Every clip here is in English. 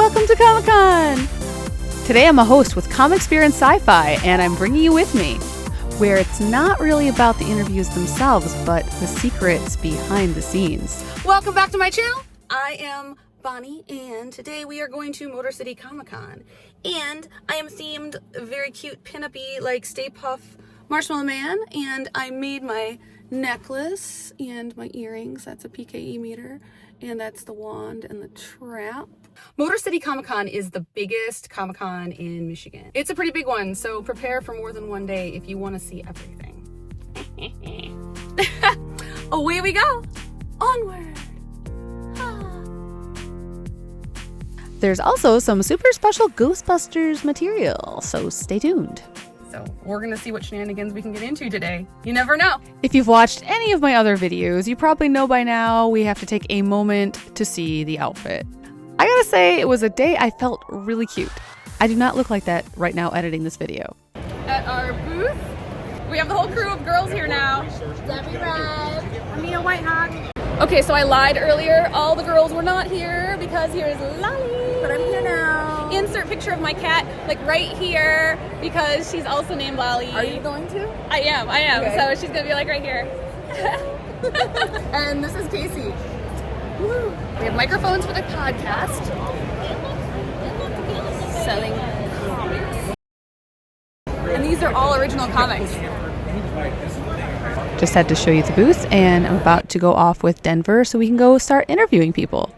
Welcome to Comic-Con! Today I'm a host with Comic-Inspired and Sci-Fi, and I'm bringing you with me, where it's not really about the interviews themselves, but the secrets behind the scenes. Welcome back to my channel. I am Bonnie, and today we are going to Motor City Comic-Con. And I am themed very cute pinup-y like Stay Puft Marshmallow Man, and I made my necklace and my earrings. That's a PKE meter, and that's the wand and the trap. Motor City Comic-Con is the biggest Comic-Con in Michigan. It's a pretty big one, so prepare for more than one day if you want to see everything. Away we go! Onward! There's also some super special Ghostbusters material, so stay tuned. So we're gonna see what shenanigans we can get into today. You never know. If you've watched any of my other videos, you probably know by now we have to take a moment to see the outfit. I gotta say, it was a day I felt really cute. I do not look like that right now editing this video. At our booth, we have the whole crew of girls here now. Debbie Red, Amina Whitehawk. Okay, so I lied earlier. All the girls were not here because here's Lolly. But I'm here now. Insert picture of my cat, like right here, because she's also named Lolly. Are you going to? I am. Okay. So she's gonna be like right here. And this is Casey. Woo. We have microphones for the podcast. Selling comics. And these are all original comics. Just had to show you the booth, and I'm about to go off with Denver so we can go start interviewing people.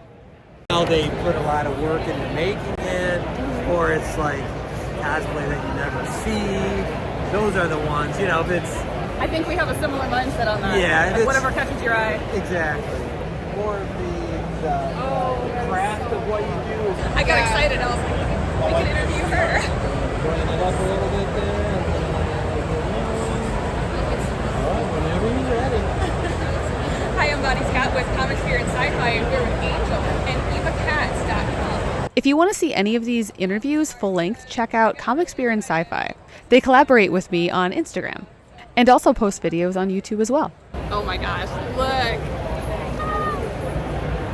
Now they put a lot of work into making it, or it's like cosplay that you never see. Those are the ones, you know, if it's... I think we have a similar mindset on that. Yeah. Like whatever catches your eye. Exactly. More of the craft of what you do. I got excited. I was like, we can interview her. Bring it up a little bit there. Alright, whenever you're ready. Hi, I'm Bonnie Scott with Comic-Inspired and Sci-Fi, and we're with Angel and EvaCats.com. If you want to see any of these interviews full length, check out Comic-Inspired and Sci-Fi. They collaborate with me on Instagram and also post videos on YouTube as well. Oh my gosh, look.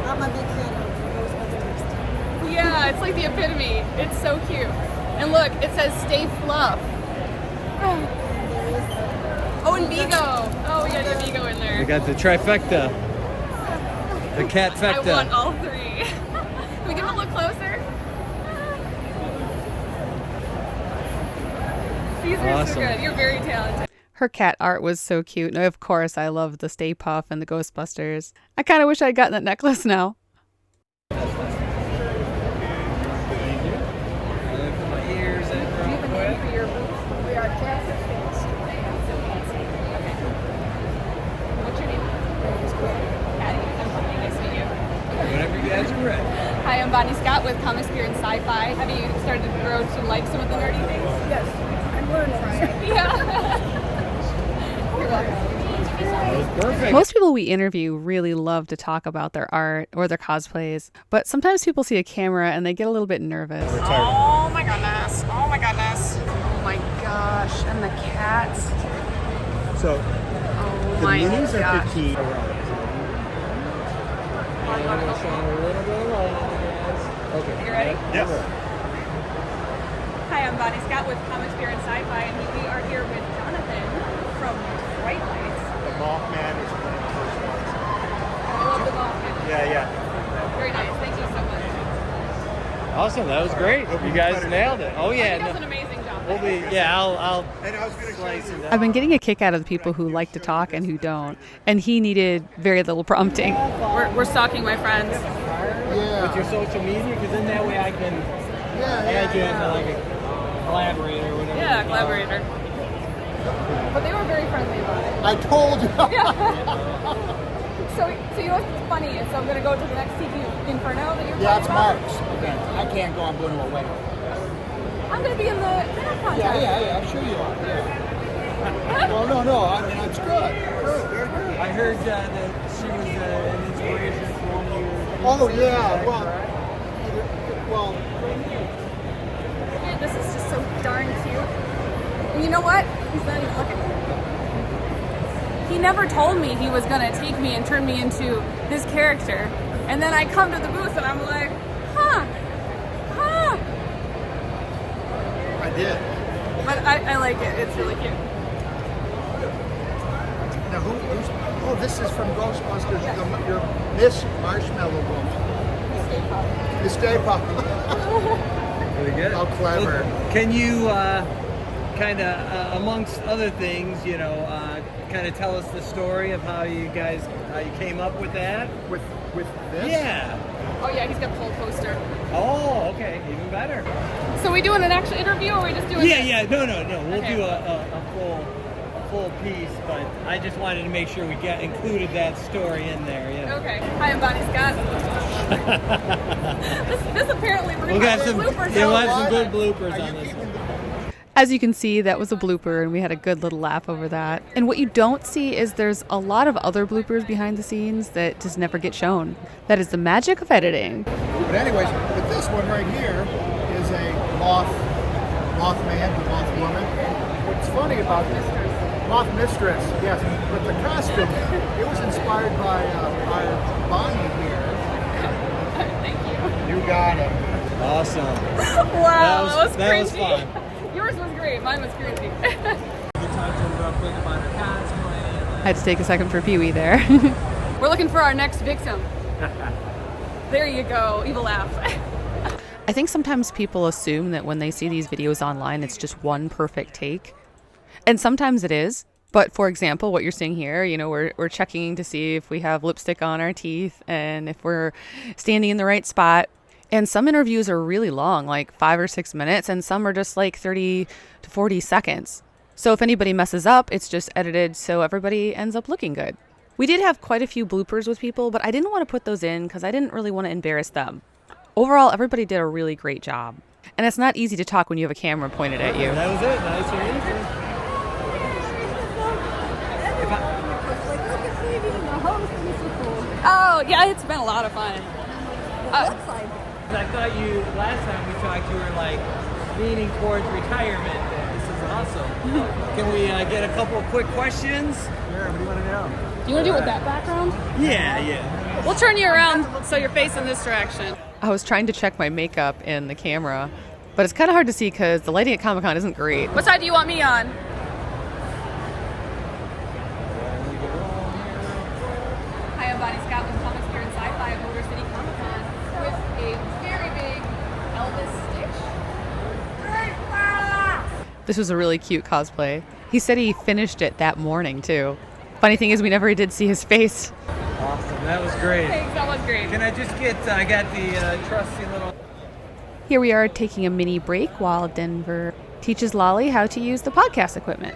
I'm a big fan of Ghostbusters. Yeah, it's like the epitome. It's so cute. And look, it says Stay Puft. Oh, and Vigo. Oh, we got the Vigo in there. We got the trifecta. The catfecta. I want all three. Can we get a little closer? These are so good. You're very talented. Her cat art was so cute. And of course, I love the Stay Puft and the Ghostbusters. I kind of wish I'd gotten that necklace now. Hi, I'm Bonnie Scott with Comic-Inspired and Sci-Fi. Have you started to grow to like some of the nerdy things? Yes, I'm learning. Yeah. You're welcome. That was perfect. Most people we interview really love to talk about their art or their cosplays, but sometimes people see a camera and they get a little bit nervous. Oh my goodness. Oh my goodness. Oh my gosh. And the cats. So, Oh the my minis are gosh. 15. Okay. You ready? Yes. Hi, I'm Bonnie Scott with Comic-Inspired and Sci-Fi, and we are here with Jonathan from Detroit. The Mothman is one of the first ones. I love the Mothman. Yeah. Very nice. Thank you so much. Awesome. That was great. You guys nailed it. Oh He yeah. does an amazing job. We'll be. Yeah. I'll And I was going to slice it I've up. been getting a kick out of the people who like to talk and who don't, and he needed very little prompting. We're stalking my friends. With your social media, because then that way I can add you as like a collaborator or whatever. Yeah, collaborator. But they were very friendly about it. I told you. So you know what's funny is, so I'm gonna go to the next TV Inferno that you're Yeah, it's talking about. Mark's event. I can't go. I'm going to a wedding. I'm gonna be in the dinner contest. Yeah. I'm sure you are. Yeah. Well, no. I mean, it's good. Very good. I heard that she was an inspiration for one of your. Oh yeah. Well. This is just so darn cute. And you know what? He's not even looking. He never told me he was gonna take me and turn me into this character. And then I come to the booth and I'm like, huh, did. But I like it. It's really cute. Now, oh, this is from Ghostbusters. Your Miss Marshmallow Woman. Miss Stay Puft. Really good. How clever. Well, can you kind of, amongst other things, kind of tell us the story of how you came up with that? With this? Yeah. Oh yeah, he's got the whole poster. Oh, okay, even better. So we doing an actual interview, or are we just doing? Yeah, no. We'll Okay. do a full piece, but I just wanted to make sure we included that story in there. Yeah. Okay. Hi, I'm Bonnie Scott. this apparently We got some. bloopers. Yeah, we'll have Are some good you bloopers on this. keeping As you can see, that was a blooper, and we had a good little laugh over that. And what you don't see is there's a lot of other bloopers behind the scenes that just never get shown. That is the magic of editing. But anyways, but this one right here is a Mothman, the Mothwoman. What's funny about this? Moth Mistress, yes. But the costume, it was inspired by our Bonnie here. Thank you. You got it. Awesome. Wow, that was that was cringy. fun. Yours was great. Mine was cringy. We talked to him real quick about her cosplay. I had to take a second for Pee-wee there. We're looking for our next victim. There you go. Evil laugh. I think sometimes people assume that when they see these videos online, it's just one perfect take. And sometimes it is. But for example, what you're seeing here, we're checking to see if we have lipstick on our teeth and if we're standing in the right spot. And some interviews are really long, like 5 or 6 minutes, and some are just like 30 to 40 seconds. So if anybody messes up, it's just edited so everybody ends up looking good. We did have quite a few bloopers with people, but I didn't want to put those in because I didn't really want to embarrass them. Overall, everybody did a really great job. And it's not easy to talk when you have a camera pointed at you. That was it. Nice and easy. Oh, yeah, it's been a lot of fun. I thought last time we talked, you were like leaning towards retirement. This is awesome. Can we get a couple of quick questions? Sure, what do you want to know? Do you want to do it with that background? Yeah. We'll turn you around so you're facing this direction. I was trying to check my makeup in the camera, but it's kind of hard to see because the lighting at Comic-Con isn't great. What side do you want me on? Hi, I'm Bonnie Scott with Comics here in Sci-Fi at Motor City Comic Con with a very big Elvis Stitch. This was a really cute cosplay. He said he finished it that morning, too. Funny thing is, we never did see his face. Awesome. That was great. Thanks, that was great. Can I just I got the trusty little... Here we are taking a mini break while Denver teaches Lolly how to use the podcast equipment.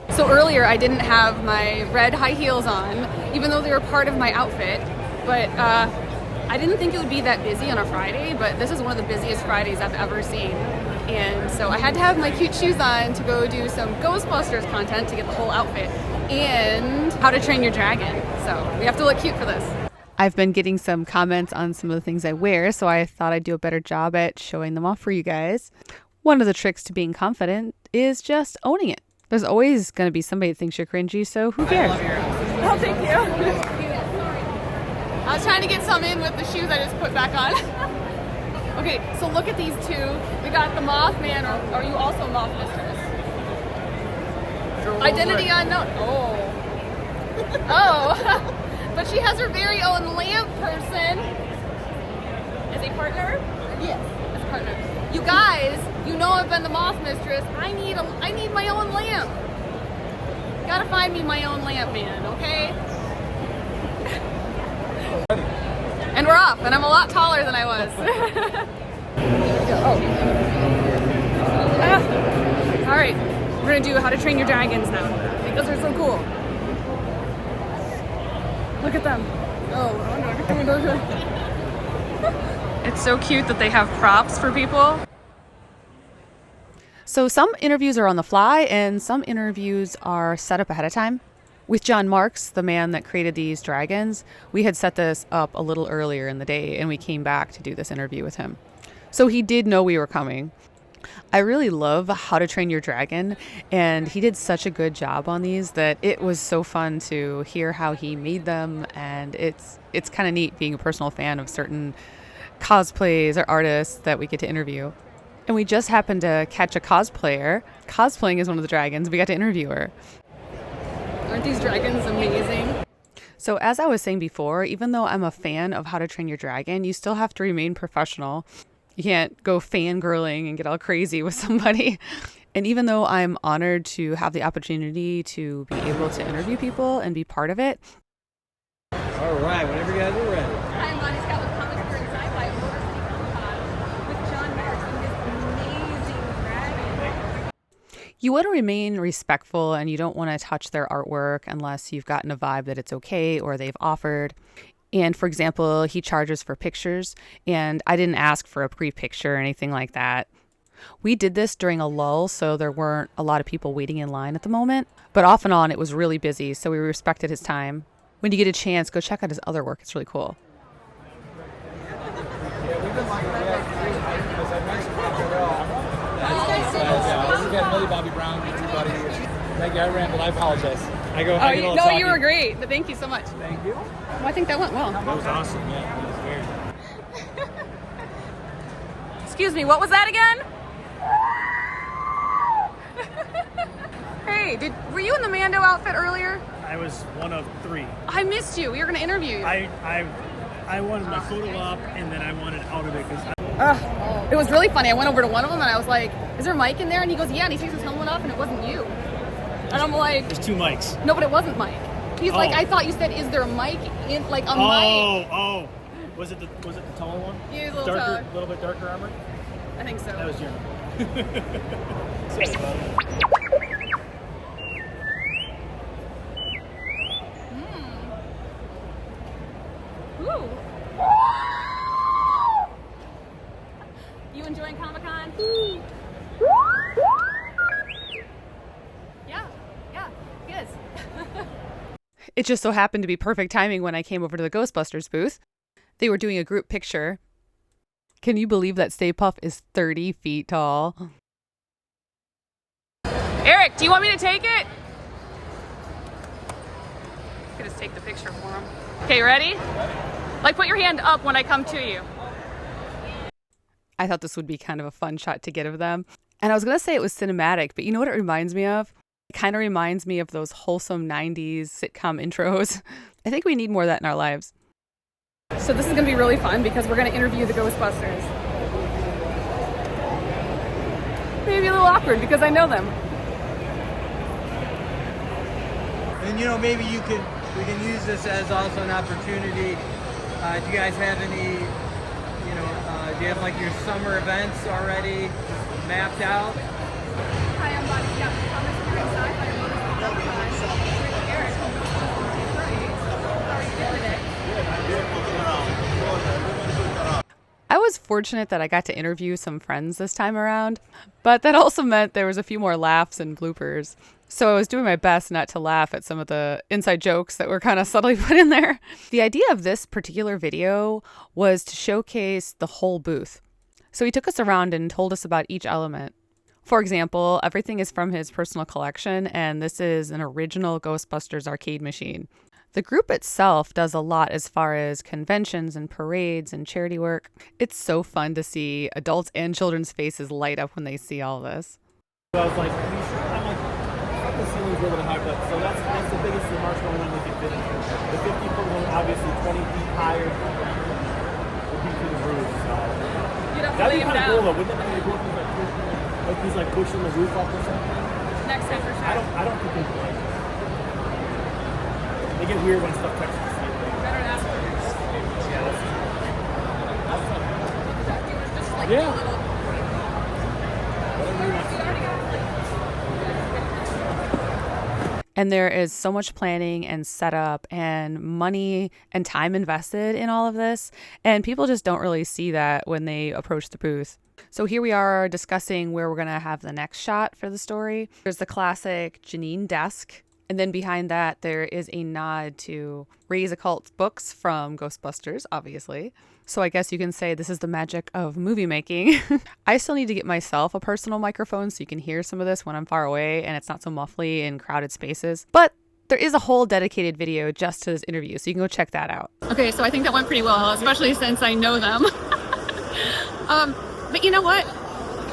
So earlier I didn't have my red high heels on, even though they were part of my outfit, but I didn't think it would be that busy on a Friday, but this is one of the busiest Fridays I've ever seen. And so I had to have my cute shoes on to go do some Ghostbusters content to get the whole outfit and How to Train Your Dragon. So we have to look cute for this. I've been getting some comments on some of the things I wear, so I thought I'd do a better job at showing them off for you guys. One of the tricks to being confident is just owning it. There's always going to be somebody that thinks you're cringy, so who cares? Oh, thank you. I was trying to get some in with the shoes I just put back on. Okay, so look at these two. We got the Mothman, or are you also Moth Mistress? Identity unknown. Oh. But she has her very own lamp person. As a partner? Yes, as a partner. You guys, you know I've been the Moth Mistress. I need my own lamp. Gotta find me my own lamp, man, okay? And we're off, and I'm a lot taller than I was. All right, we're gonna do How to Train Your Dragons now. I think those are so cool. Look at them. It's so cute that they have props for people. So some interviews are on the fly and some interviews are set up ahead of time. With John Marks, the man that created these dragons, we had set this up a little earlier in the day and we came back to do this interview with him. So he did know we were coming. I really love How to Train Your Dragon, and he did such a good job on these that it was so fun to hear how he made them, and it's kind of neat being a personal fan of certain cosplays or artists that we get to interview. And we just happened to catch a cosplayer cosplaying as one of the dragons. We got to interview her. Aren't these dragons amazing? So as I was saying before, even though I'm a fan of How to Train Your Dragon, you still have to remain professional. You can't go fangirling and get all crazy with somebody. And even though I'm honored to have the opportunity to be able to interview people and be part of it. All right, whenever you guys are ready. Hi, I'm Bonnie Scott with Comics During Sci-Fi at Motor City Comic-Con with John Marks and this amazing dragon. You want to remain respectful and you don't want to touch their artwork unless you've gotten a vibe that it's okay or they've offered. And for example, he charges for pictures and I didn't ask for a pre-picture or anything like that. We did this during a lull, so there weren't a lot of people waiting in line at the moment. But off and on, it was really busy, so we respected his time. When you get a chance, go check out his other work. It's really cool. Millie Bobby Brown, everybody. Thank you. I rambled. I apologize. No, you were great. Thank you so much. Thank you. Well, I think that went well. That was awesome. Yeah, that was great. Excuse me, what was that again? Hey, were you in the Mando outfit earlier? I was one of 3. I missed you. We were going to interview you. I wanted my photo up and then I wanted out of it because It was really funny. I went over to one of them and I was like, is there a mic in there? And he goes, yeah. And he takes his helmet off and it wasn't you. And I'm like, there's 2 mics. No, but it wasn't Mike. He's like, I thought you said, is there a mic in, like a mic? Oh. Was it the taller one? Yeah, he was a little taller. A little bit darker armor? I think so. That was Jim. Sorry about it. Ooh. You enjoying Comic-Con? Yeah, yes. It just so happened to be perfect timing when I came over to the Ghostbusters booth. They were doing a group picture. Can you believe that Stay Puft is 30 feet tall? Eric, do you want me to take it? I could just take the picture for him. Okay, ready? Like, put your hand up when I come to you. I thought this would be kind of a fun shot to get of them. And I was going to say it was cinematic, but you know what it reminds me of? It kind of reminds me of those wholesome 90s sitcom intros. I think we need more of that in our lives. So this is going to be really fun because we're going to interview the Ghostbusters. Maybe a little awkward because I know them. And maybe we can use this as also an opportunity. Do you guys have any, do you have like your summer events already mapped out? Hi, I'm Bonnie Scott with Comics During Sci-Fi at Motor City Comic-Con with Eric Milkman. How are you doing today? I was fortunate that I got to interview some friends this time around, but that also meant there was a few more laughs and bloopers. So I was doing my best not to laugh at some of the inside jokes that were kind of subtly put in there. The idea of this particular video was to showcase the whole booth. So he took us around and told us about each element. For example, everything is from his personal collection, and this is an original Ghostbusters arcade machine. The group itself does a lot as far as conventions and parades and charity work. It's so fun to see adults and children's faces light up when they see all this. I was like, are you sure? I'm like, I thought the ceiling's a little bit high, but so that's the biggest marshmallow one we can fit in here. The 50-foot one, obviously 20 feet higher, would be through the roof. So. That'd be kind of cool though. Wouldn't that be really cool if he's like pushing the roof up or something? Next time for sure. I don't think they like. They get weird when stuff touches the ceiling. Better than ask for yours. Yeah. And there is so much planning and setup and money and time invested in all of this. And people just don't really see that when they approach the booth. So here we are discussing where we're going to have the next shot for the story. There's the classic Janine desk. And then behind that, there is a nod to Raise Occult books from Ghostbusters, obviously. So I guess you can say this is the magic of movie making. I still need to get myself a personal microphone so you can hear some of this when I'm far away and it's not so muffly in crowded spaces. But there is a whole dedicated video just to this interview, so you can go check that out. Okay, so I think that went pretty well, especially since I know them. But you know what?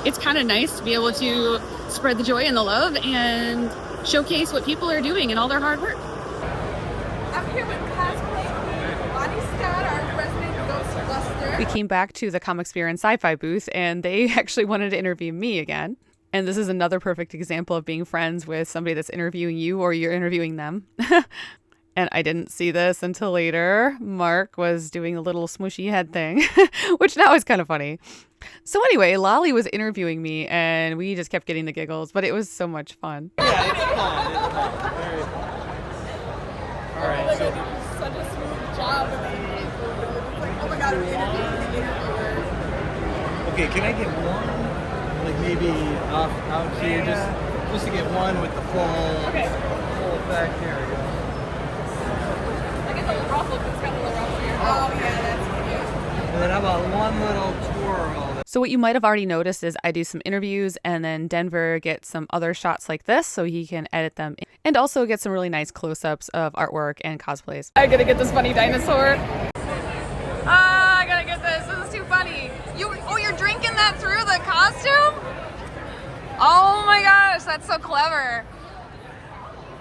it's kind of nice to be able to spread the joy and the love and showcase what people are doing and all their hard work. I'm here with Cosplay, Bonnie Scott, our resident Ghostbuster. We came back to the Comic-Sphere and Sci-Fi booth, and they actually wanted to interview me again. And this is another perfect example of being friends with somebody that's interviewing you or you're interviewing them. And I didn't see this until later. Mark was doing a little smooshy head thing, which now is kind of funny. So anyway, Lolly was interviewing me, and we just kept getting the giggles, but it was so much fun. Yeah, it's fun. It's fun. Very fun. All right. So, Such a smooth job of it. It's like, oh my god, we're interviewing the interviewer. okay, can I get one? Like maybe out here, just to get one with the full effect. There we go. I get the little ruffle because it's got a little ruffle here. Oh yeah, that's cute. And then how about one little twirl? So what you might have already noticed is I do some interviews, and then Denver gets some other shots like this so he can edit them in, and also get some really nice close-ups of artwork and cosplays. I gotta get this funny dinosaur. I gotta get this. This is too funny. You're drinking that through the costume? Oh my gosh, that's so clever.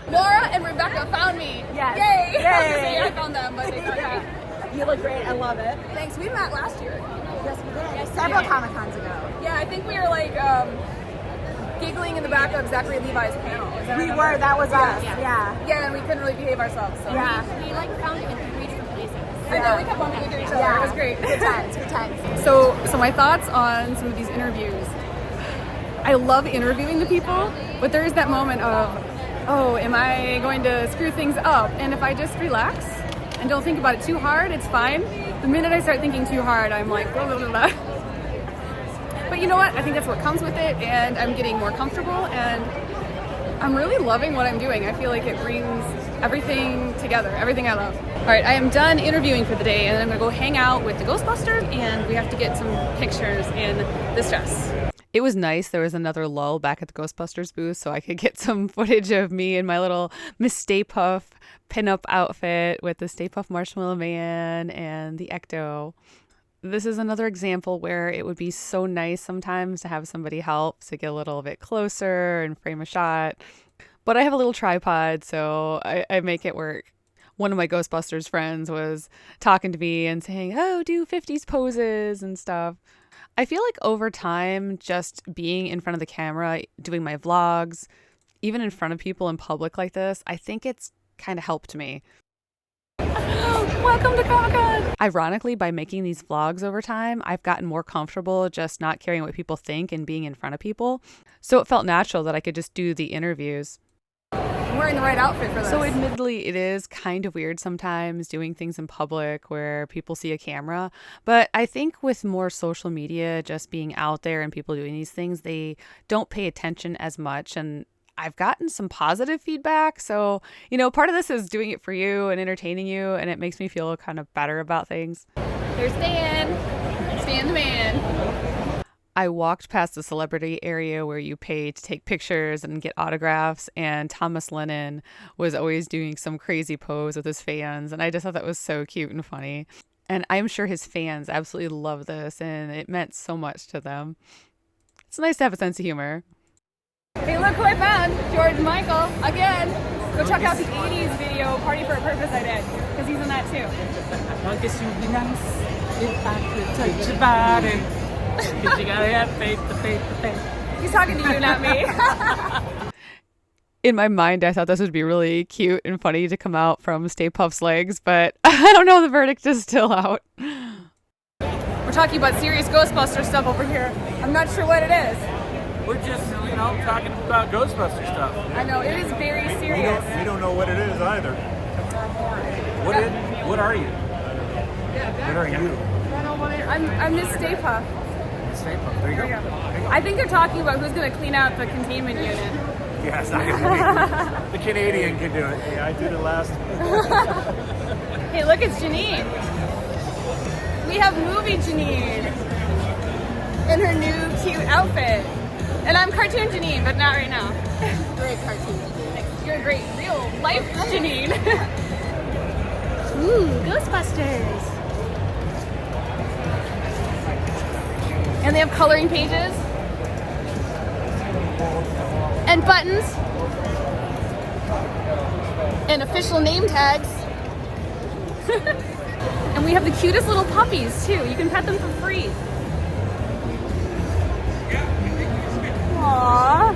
Nora and Rebecca found me. Yes. Yay! Yay. I was gonna say I found them, but they got that. You look great. I love it. Thanks. We met last year. Yes, we did. Several Comic-Cons ago. Yeah, I think we were like giggling in the back of Zachary Levi's panel. Is that We right? were. That was us. Yeah. Yeah. Yeah, and we couldn't really behave ourselves. So. Yeah. We like found it in 3 different places. I know, we kept bumping into each other. Yeah. It was great. Good times. Good times. So my thoughts on some of these interviews. I love interviewing the people, but there is that moment of, oh, am I going to screw things up? And if I just relax and don't think about it too hard, it's fine. The minute I start thinking too hard, I'm like, blah, blah, blah, blah. But you know what? I think that's what comes with it, and I'm getting more comfortable, and I'm really loving what I'm doing. I feel like it brings everything together, everything I love. All right, I am done interviewing for the day, and I'm gonna go hang out with the Ghostbusters, and we have to get some pictures in this dress. It was nice. There was another lull back at the Ghostbusters booth, so I could get some footage of me in my little Miss Stay Puft pinup outfit with the Stay Puft Marshmallow Man and the Ecto. This is another example where it would be so nice sometimes to have somebody help to get a little bit closer and frame a shot. But I have a little tripod, so I make it work. One of my Ghostbusters friends was talking to me and saying, oh, do 50s poses and stuff. I feel like over time, just being in front of the camera, doing my vlogs, even in front of people in public like this, I think it's kind of helped me. Welcome to Comic-Con! Ironically, by making these vlogs over time, I've gotten more comfortable just not caring what people think and being in front of people. So it felt natural that I could just do the interviews. I'm wearing the right outfit for this. So admittedly, it is kind of weird sometimes doing things in public where people see a camera. But I think with more social media just being out there and people doing these things, they don't pay attention as much. And I've gotten some positive feedback. So, you know, part of this is doing it for you and entertaining you. And it makes me feel kind of better about things. There's Stan. Stan the man. I walked past the celebrity area where you pay to take pictures and get autographs, and Thomas Lennon was always doing some crazy pose with his fans, and I just thought that was so cute and funny. And I'm sure his fans absolutely love this, and it meant so much to them. It's nice to have a sense of humor. Hey, look who I found. George Michael, again. Go check out the 80s video, Party for a Purpose, I did, because he's in that too. I guess you'd be nice if I could touch your body. Because you gotta have faith, the faith, the faith. He's talking to you, not me. In my mind, I thought this would be really cute and funny to come out from Stay Puft's legs, but I don't know, the verdict is still out. We're talking about serious Ghostbuster stuff over here. I'm not sure what it is. We're just, talking about Ghostbusters stuff. I know, it is very serious. We don't know what it is either. What are you? What are you? I'm Miss Stay Puft. Stay Puft. There you go. I think they're talking about who's going to clean out the containment unit. Yes, I can. The Canadian can do it. Yeah, I did it last. Hey, look, it's Janine. We have movie Janine in her new cute outfit. And I'm cartoon Janine, but not right now. Great cartoon. You're a great real life Janine. Ooh, Ghostbusters. And they have coloring pages. And buttons. And official name tags. And we have the cutest little puppies too. You can pet them for free. Aww.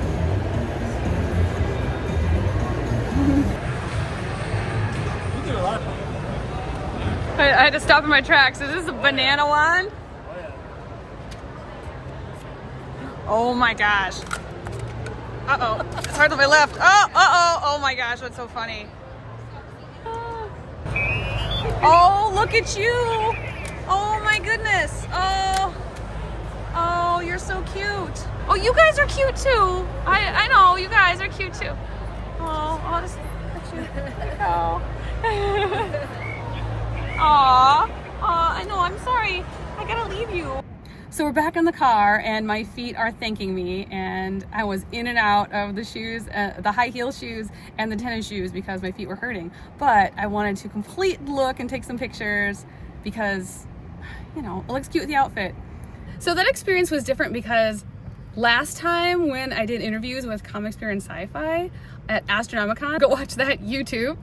I had to stop in my tracks. Is this a banana one? Oh my gosh. Uh-oh. It's hard on my left. Oh, uh-oh. Oh my gosh, what's so funny? Oh, look at you. Oh my goodness. Oh. Oh, you're so cute. Oh, you guys are cute too. I know, you guys are cute too. Oh, this is cute. Oh. Aw. I know, I'm sorry. I gotta leave you. So we're back in the car and my feet are thanking me, and I was in and out of the shoes, the high heel shoes and the tennis shoes because my feet were hurting. But I wanted to complete the look and take some pictures because, you know, it looks cute with the outfit. So that experience was different because last time when I did interviews with Cosplay and Sci-fi at Astronomicon, go watch that YouTube.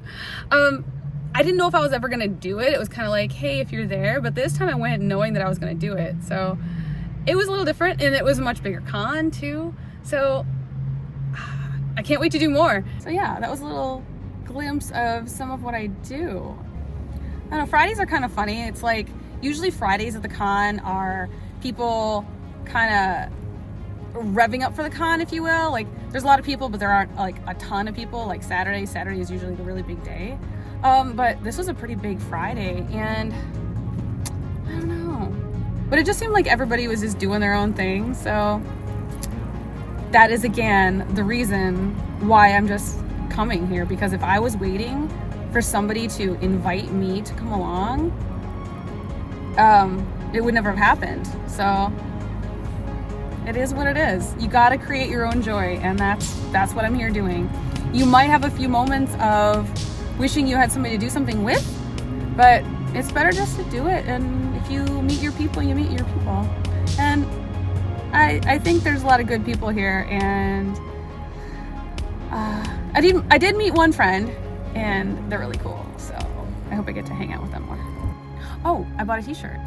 I didn't know if I was ever gonna do it. It was kind of like, hey, if you're there. But this time I went knowing that I was gonna do it. So it was a little different, and it was a much bigger con too. So I can't wait to do more. So yeah, that was a little glimpse of some of what I do. I don't know, Fridays are kind of funny. It's like, usually Fridays at the con are people kind of revving up for the con, if you will. Like, there's a lot of people, but there aren't like a ton of people. Like Saturday is usually the really big day. But this was a pretty big Friday, and I don't know. But it just seemed like everybody was just doing their own thing. So that is, again, the reason why I'm just coming here. Because if I was waiting for somebody to invite me to come along, it would never have happened. So it is what it is. You gotta create your own joy, and that's what I'm here doing. You might have a few moments of wishing you had somebody to do something with, but it's better just to do it. And if you meet your people, you meet your people. And I think there's a lot of good people here, and I did meet one friend, and they're really cool. So I hope I get to hang out with them more. Oh, I bought a t-shirt.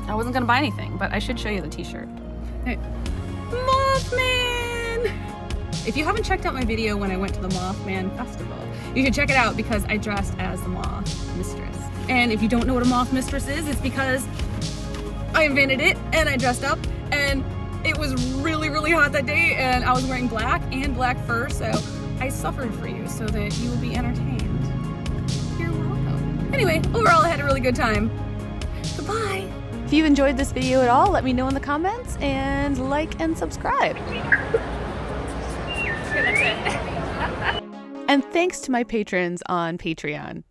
I wasn't gonna buy anything, but I should show you the t-shirt. Hey. Mothman! If you haven't checked out my video when I went to the Mothman Festival, you should check it out because I dressed as the Moth Mistress. And if you don't know what a Moth Mistress is, it's because I invented it and I dressed up, and it was really, really hot that day, and I was wearing black and black fur, so I suffered for you so that you will be entertained. You're welcome. Anyway, overall I had a really good time. Goodbye. If you enjoyed this video at all, let me know in the comments, and like and subscribe. And thanks to my patrons on Patreon.